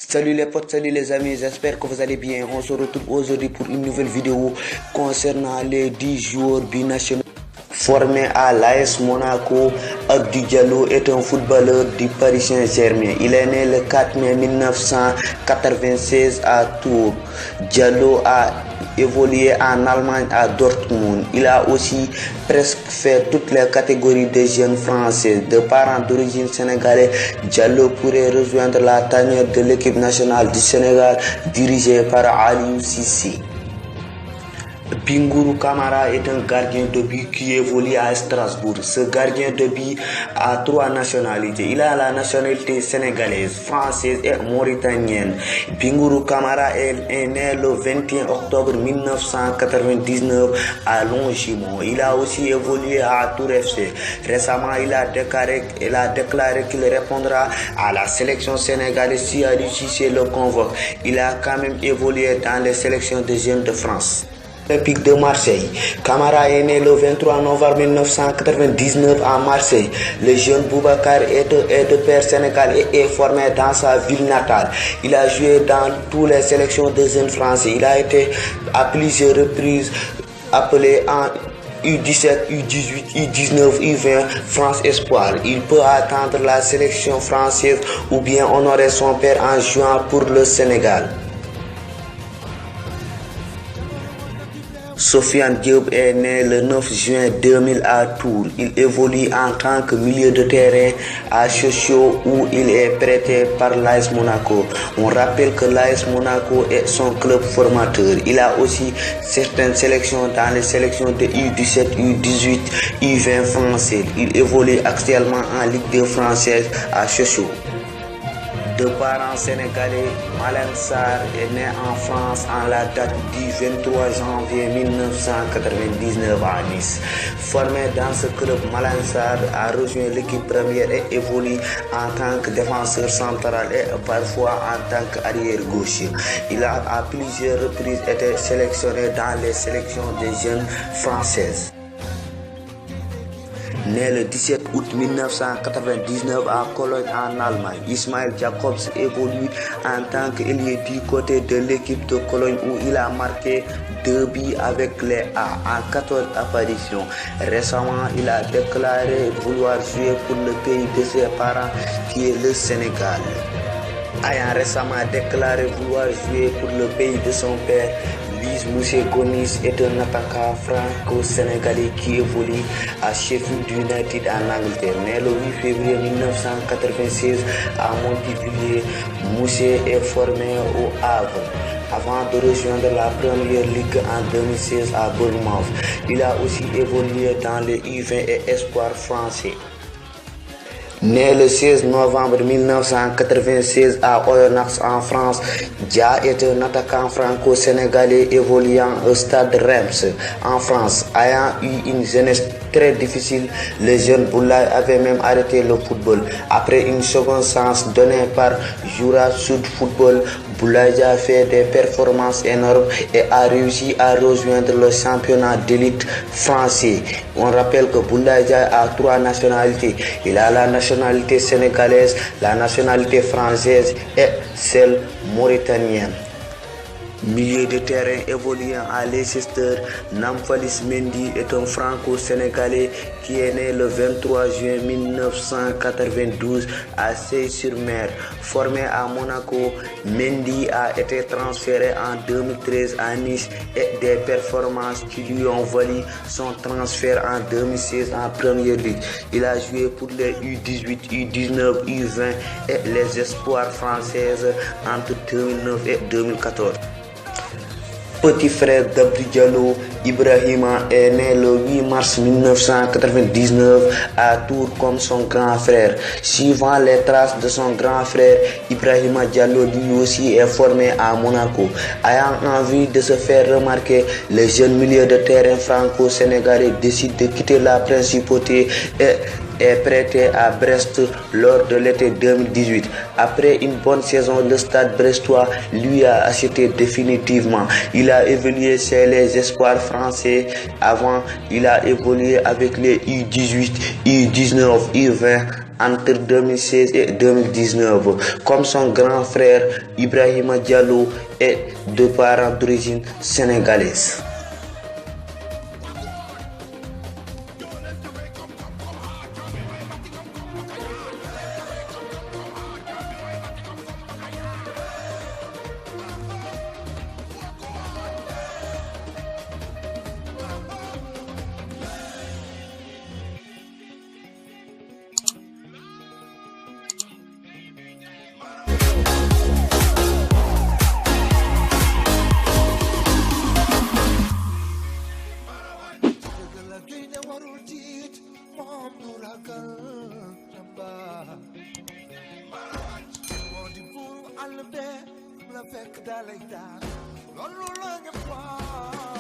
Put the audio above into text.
Salut les potes, salut les amis, j'espère que vous allez bien. On se retrouve aujourd'hui pour une nouvelle vidéo concernant les 10 joueurs binationaux formés à l'AS Monaco. Abdou Diallo est un footballeur du Paris Saint-Germain. Il est né le 4 mai 1996 à Tours. Diallo a évolué en Allemagne à Dortmund. Il a aussi presque fait toutes les catégories de jeunes français. De parents d'origine sénégalaise, Diallo pourrait rejoindre la tanière de l'équipe nationale du Sénégal dirigée par Aliou Cissé. Bingourou Kamara est un gardien de but qui évolue à Strasbourg. Ce gardien de but a 3 nationalités. Il a la nationalité sénégalaise, française et mauritanienne. Bingourou Kamara est né le 21 octobre 1999 à Longimont. Il a aussi évolué à Tours FC. Récemment, il a déclaré qu'il répondra à la sélection sénégalaise si Aliou Cissé le convoque. Il a quand même évolué dans les sélections des jeunes de France. Olympique de Marseille. Kamara est né le 23 novembre 1999 à Marseille. Le jeune Boubacar est de père sénégalais et est formé dans sa ville natale. Il a joué dans toutes les sélections des jeunes français. Il a été à plusieurs reprises appelé en U17, U18, U19, U20, France Espoir. Il peut attendre la sélection française ou bien honorer son père en jouant pour le Sénégal. Sofiane Diop est né le 9 juin 2000 à Tours. Il évolue en tant que milieu de terrain à Sochaux où il est prêté par l'AS Monaco. On rappelle que l'AS Monaco est son club formateur. Il a aussi certaines sélections dans les sélections de U17, U18, U20 français. Il évolue actuellement en Ligue 2 française à Sochaux. De parents sénégalais, Malang Sarr est né en France en la date du 23 janvier 1999 à Nice. Formé dans ce club, Malang Sarr a rejoint l'équipe première et évolue en tant que défenseur central et parfois en tant qu'arrière gauche. Il a à plusieurs reprises été sélectionné dans les sélections des jeunes françaises. Né le 17 août 1999 à Cologne en Allemagne, Ismail Jacobs évolue en tant qu'ailier du côté de l'équipe de Cologne où il a marqué 2 buts avec les A en 14 apparitions. Récemment, il a déclaré vouloir jouer pour le pays de ses parents qui est le Sénégal. Ayant récemment déclaré vouloir jouer pour le pays de son père, Luis Moussé Gomis est un attaquant franco-sénégalais qui évolue à Sheffield United en Angleterre. Né le 8 février 1996 à Montevideo, Moussé est formé au Havre avant de rejoindre la Première Ligue en 2016 à Bournemouth. Il a aussi évolué dans les U20 et espoirs français. Né le 16 novembre 1996 à Oyonnax en France, Dia est un attaquant franco-sénégalais évoluant au Stade Reims en France. Ayant eu une jeunesse très difficile, le jeune Boulaye avait même arrêté le football. Après une seconde chance donnée par Jura Sud Football, Boulaye a fait des performances énormes et a réussi à rejoindre le championnat d'élite français. On rappelle que Boulaye a 3 nationalités. Il a la nationalité sénégalaise, la nationalité française et celle mauritanienne. Milieu de terrain évoluant à Leicester, Namphalis Mendy est un franco-sénégalais qui est né le 23 juin 1992 à Sey-sur-Mer. Formé à Monaco, Mendy a été transféré en 2013 à Nice et des performances qui lui ont valu son transfert en 2016 en Première Ligue. Il a joué pour les U18, U19, U20 et les espoirs françaises entre 2009 et 2014. Petit frère d'Abdou Diallo, Ibrahima est né le 8 mars 1999 à Tours comme son grand frère. Suivant les traces de son grand frère, Ibrahima Diallo lui aussi est formé à Monaco. Ayant envie de se faire remarquer, le jeune milieu de terrain franco-sénégalais décide de quitter la principauté et est prêté à Brest lors de l'été 2018. Après une bonne saison, le Stade brestois lui a acheté définitivement. Il a évolué chez les espoirs français. Avant, il a évolué avec les U18, U19, U20 entre 2016 et 2019. Comme son grand frère Ibrahima Diallo est de parents d'origine sénégalaise. La fekk dalay daan loolu la nga